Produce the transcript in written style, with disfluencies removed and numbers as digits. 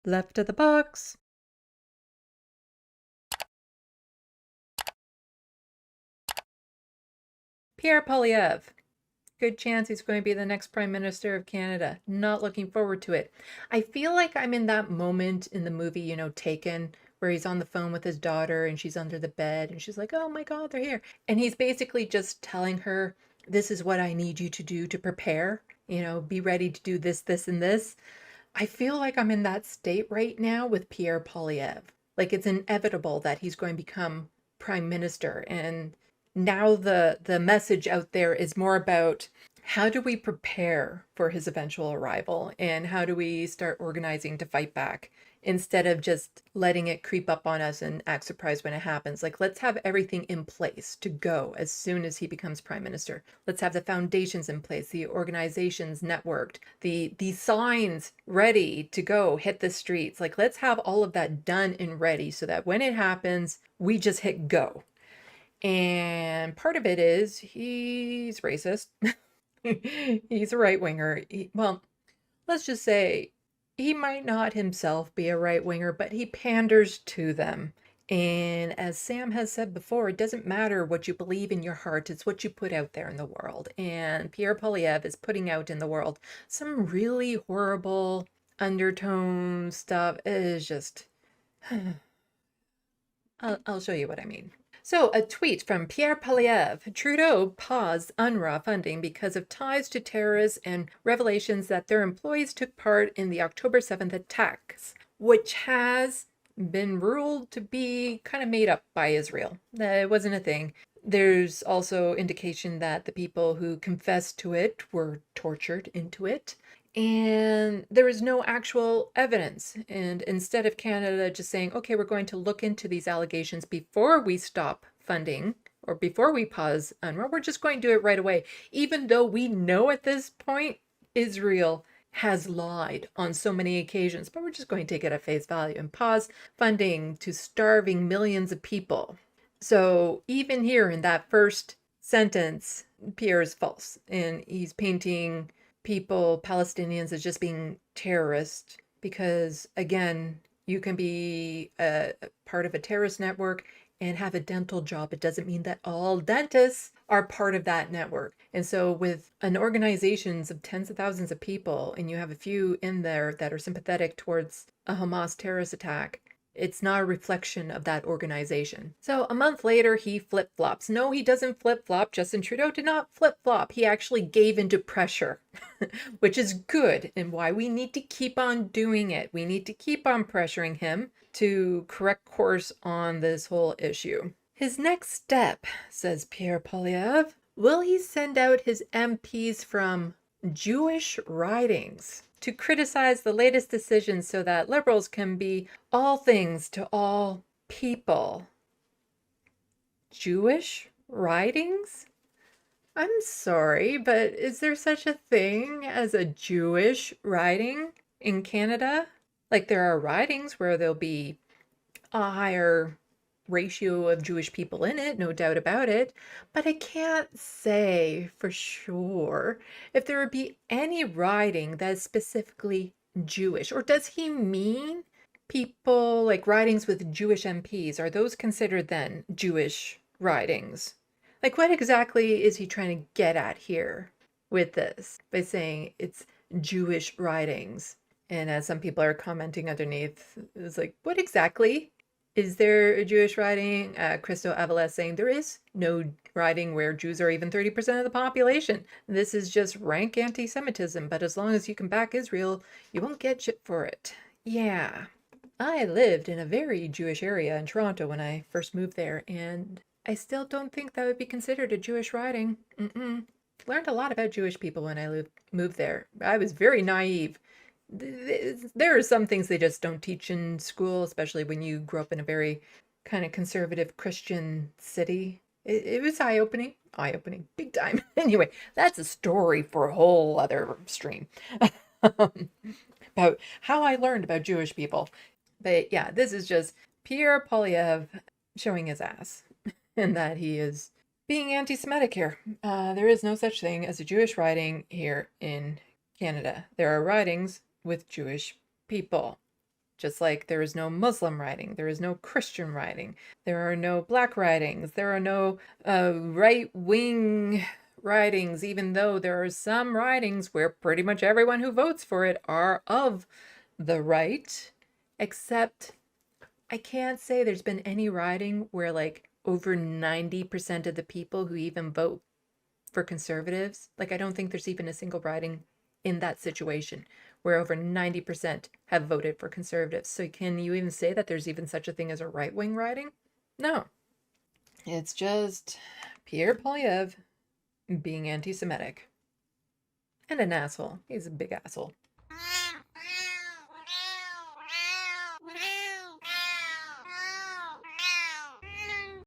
Left of the box. Pierre Polievre. Good chance he's going to be the next Prime Minister of Canada. Not looking forward to it. I feel like I'm in that moment in the movie, Taken, where he's on the phone with his daughter and she's under the bed and she's like, oh my God, they're here. And he's basically just telling her, this is what I need you to do to prepare, be ready to do this, this, and this. I feel like I'm in that state right now with Pierre Polievre. Like it's inevitable that he's going to become prime minister. And now the message out there is more about how do we prepare for his eventual arrival and how do we start organizing to fight back instead of just letting it creep up on us and act surprised when it happens. Like, let's have everything in place to go as soon as he becomes prime minister. Let's have the foundations in place, the organizations networked, the signs ready to go hit the streets. Like, let's have all of that done and ready so that when it happens, we just hit go. And part of it is he's racist. He's a right winger. Well, let's just say he might not himself be a right winger, but he panders to them. And as Sam has said before, it doesn't matter what you believe in your heart, it's what you put out there in the world. And Pierre Polievre is putting out in the world some really horrible undertone stuff. It is just. I'll show you what I mean. So, a tweet from Pierre Polievre. Trudeau paused UNRWA funding because of ties to terrorists and revelations that their employees took part in the October 7th attacks, which has been ruled to be kind of made up by Israel. It wasn't a thing. There's also indication that the people who confessed to it were tortured into it. And there is no actual evidence. And instead of Canada just saying, okay, we're going to look into these allegations before we stop funding or before we pause UNRWA, we're just going to do it right away. Even though we know at this point, Israel has lied on so many occasions, but we're just going to take it at face value and pause funding to starving millions of people. So even here in that first sentence, Pierre is false, and he's painting people, Palestinians, as just being terrorists because, again, you can be a part of a terrorist network and have a dental job. It doesn't mean that all dentists are part of that network. And so with an organizations of tens of thousands of people and you have a few in there that are sympathetic towards a Hamas terrorist attack, it's not a reflection of that organization. So a month later, he flip-flops. No, he doesn't flip-flop. Justin Trudeau did not flip-flop. He actually gave into pressure, which is good and why we need to keep on doing it. We need to keep on pressuring him to correct course on this whole issue. His next step, says Pierre Polievre, will he send out his MPs from Jewish ridings to criticize the latest decisions so that Liberals can be all things to all people? Jewish ridings? I'm sorry, but is there such a thing as a Jewish riding in Canada? Like there are ridings where there'll be a higher ratio of Jewish people in it, no doubt about it, but I can't say for sure if there would be any riding that is specifically Jewish. Or does he mean people like ridings with Jewish MPs? Are those considered then Jewish ridings? Like, what exactly is he trying to get at here with this by saying it's Jewish ridings? And as some people are commenting underneath, it's like, what exactly? Is there a Jewish riding? Christo Avila saying there is no riding where Jews are even 30% of the population. This is just rank anti-Semitism, but as long as you can back Israel, you won't get shit for it. Yeah. I lived in a very Jewish area in Toronto when I first moved there, and I still don't think that would be considered a Jewish riding. Learned a lot about Jewish people when I moved there. I was very naive. There are some things they just don't teach in school, especially when you grow up in a very kind of conservative Christian city. It was eye-opening, big time. Anyway, that's a story for a whole other stream about how I learned about Jewish people. But yeah, this is just Pierre Polievre showing his ass and that he is being anti-Semitic here. There is no such thing as a Jewish riding here in Canada. There are ridings with Jewish people. Just like there is no Muslim writing, there is no Christian writing, there are no black writings, there are no right-wing writings, even though there are some writings where pretty much everyone who votes for it are of the right, except I can't say there's been any writing where like over 90% of the people who even vote for conservatives, like I don't think there's even a single writing in that situation where over 90% have voted for conservatives. So can you even say that there's even such a thing as a right-wing writing? No. It's just Pierre Polievre being anti-Semitic. And an asshole. He's a big asshole.